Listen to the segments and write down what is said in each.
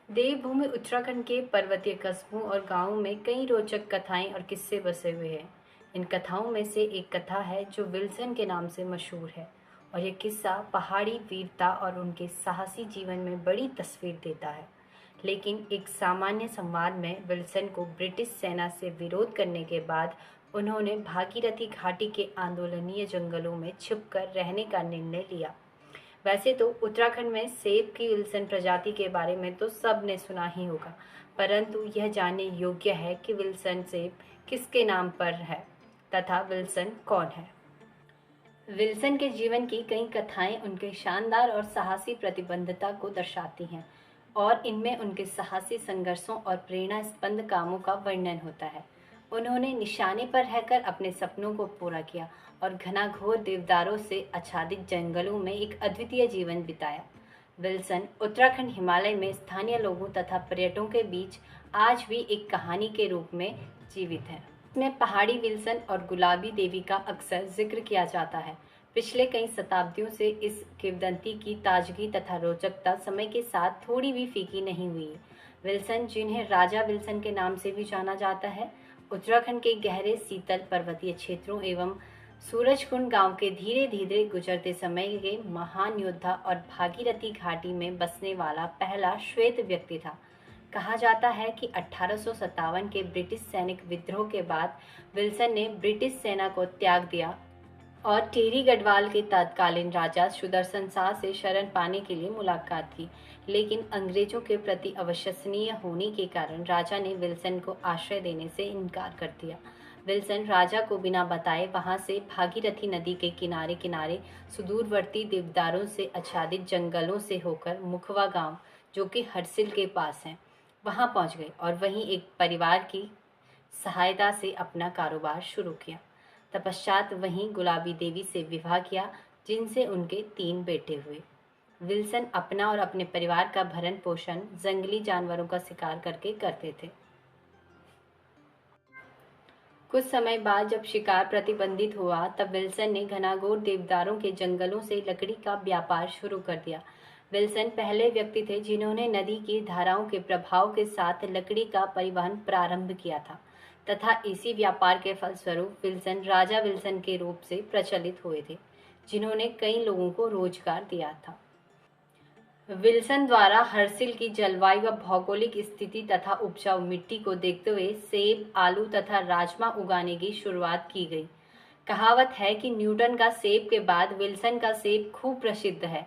देवभूमि उत्तराखंड के पर्वतीय कस्बों और गांवों में कई रोचक कथाएं और किस्से बसे हुए हैं। इन कथाओं में से एक कथा है जो विल्सन के नाम से मशहूर है और यह किस्सा पहाड़ी वीरता और उनके साहसी जीवन में बड़ी तस्वीर देता है। लेकिन एक सामान्य संवाद में विल्सन को ब्रिटिश सेना से विरोध करने के बाद उन्होंने भागीरथी घाटी के आंदोलनीय जंगलों में छिपकर रहने का निर्णय लिया। वैसे तो उत्तराखंड में सेब की विल्सन प्रजाति के बारे में तो सब ने सुना ही होगा, परंतु यह जानने योग्य है कि विल्सन सेब किसके नाम पर है तथा विल्सन कौन है। विल्सन के जीवन की कई कथाएं उनके शानदार और साहसी प्रतिबद्धता को दर्शाती हैं और इनमें उनके साहसी संघर्षों और प्रेरणास्पद कामों का वर्णन होता है। उन्होंने निशाने पर रहकर अपने सपनों को पूरा किया और घनाघोर देवदारों से आच्छादित जंगलों में एक अद्वितीय जीवन बिताया। विल्सन उत्तराखंड हिमालय में स्थानीय लोगों तथा पर्यटकों के बीच आज भी एक कहानी के रूप में जीवित है। इसमें पहाड़ी विल्सन और गुलाबी देवी का अक्सर जिक्र किया जाता है। पिछले कई शताब्दियों से इस किंवदंती की ताजगी तथा रोचकता समय के साथ थोड़ी भी फीकी नहीं हुई। विल्सन, जिन्हें राजा विल्सन के नाम से भी जाना जाता है, उत्तराखंड के गहरे शीतल पर्वतीय क्षेत्रों एवं सूरजकुंड गांव के धीरे धीरे गुजरते समय के महान योद्धा और भागीरथी घाटी में बसने वाला पहला श्वेत व्यक्ति था। कहा जाता है कि 1857 के ब्रिटिश सैनिक विद्रोह के बाद विल्सन ने ब्रिटिश सेना को त्याग दिया और टेरी गढ़वाल के तत्कालीन राजा सुदर्शन शाह से शरण पाने के लिए मुलाकात की, लेकिन अंग्रेजों के प्रति अविश्वसनीय होने के कारण राजा ने विल्सन को आश्रय देने से इनकार कर दिया। विल्सन राजा को बिना बताए वहां से भागीरथी नदी के किनारे किनारे सुदूरवर्ती देवदारों से आच्छादित जंगलों से होकर मुखवा गांव, जो कि हरसिल के पास है, वहां पहुंच गए और वहीं एक परिवार की सहायता से अपना कारोबार शुरू किया। तत्पश्चात वहीं गुलाबी देवी से विवाह किया, जिनसे उनके 3 बेटे हुए। विल्सन अपना और अपने परिवार का भरण पोषण जंगली जानवरों का शिकार करके करते थे। कुछ समय बाद जब शिकार प्रतिबंधित हुआ, तब विल्सन ने घनाघोर देवदारों के जंगलों से लकड़ी का व्यापार शुरू कर दिया। विल्सन पहले व्यक्ति थे जिन्होंने नदी की धाराओं के प्रभाव के साथ लकड़ी का परिवहन प्रारंभ किया था तथा इसी व्यापार के फलस्वरूप विल्सन राजा विल्सन के रूप से प्रचलित हुए थे, जिन्होंने कई लोगों को रोजगार दिया था। विल्सन द्वारा हरसिल की जलवायु व भौगोलिक स्थिति तथा उपजाऊ मिट्टी को देखते हुए सेब, आलू तथा राजमा उगाने की शुरुआत की गई। कहावत है कि न्यूटन का सेब के बाद विल्सन का सेब खूब प्रसिद्ध है।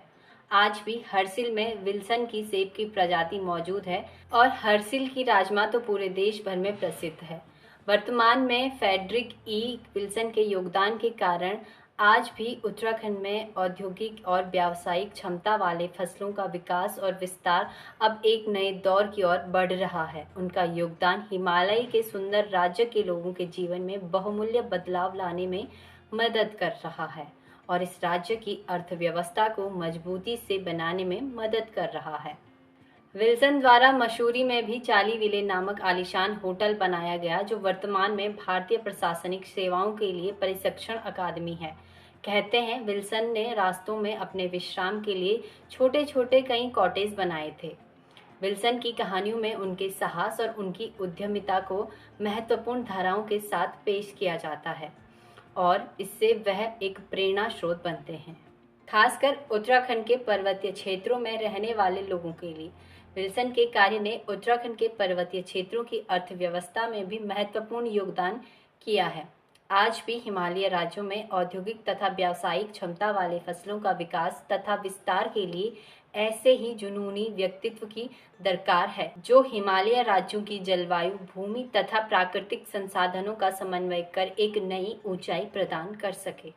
आज भी हरसिल में विल्सन की सेब की प्रजाति मौजूद है और हरसिल की राजमा तो पूरे देश भर में प्रसिद्ध है। वर्तमान में फ्रेडरिक ई. विल्सन के योगदान के कारण आज भी उत्तराखंड में औद्योगिक और व्यावसायिक क्षमता वाले फसलों का विकास और विस्तार अब एक नए दौर की ओर बढ़ रहा है। उनका योगदान हिमालय के सुंदर राज्य के लोगों के जीवन में बहुमूल्य बदलाव लाने में मदद कर रहा है और इस राज्य की अर्थव्यवस्था को मजबूती से बनाने में मदद कर रहा है। विल्सन द्वारा मसूरी में भी चाली विले नामक आलीशान होटल बनाया गया, जो वर्तमान में भारतीय प्रशासनिक सेवाओं के लिए प्रशिक्षण अकादमी है। कहते हैं विल्सन ने रास्तों में अपने विश्राम के लिए छोटे छोटे कई कॉटेज बनाए थे। विल्सन की कहानियों में उनके साहस और उनकी उद्यमिता को महत्वपूर्ण धाराओं के साथ पेश किया जाता है और इससे वह एक प्रेरणा स्रोत बनते हैं, खासकर उत्तराखंड के पर्वतीय क्षेत्रों में रहने वाले लोगों के लिए। विल्सन के कार्य ने उत्तराखंड के पर्वतीय क्षेत्रों की अर्थव्यवस्था में भी महत्वपूर्ण योगदान किया है। आज भी हिमालय राज्यों में औद्योगिक तथा व्यावसायिक क्षमता वाले फसलों का विकास तथा विस्तार के लिए ऐसे ही जुनूनी व्यक्तित्व की दरकार है, जो हिमालय राज्यों की जलवायु, भूमि तथा प्राकृतिक संसाधनों का समन्वय कर एक नई ऊंचाई प्रदान कर सके।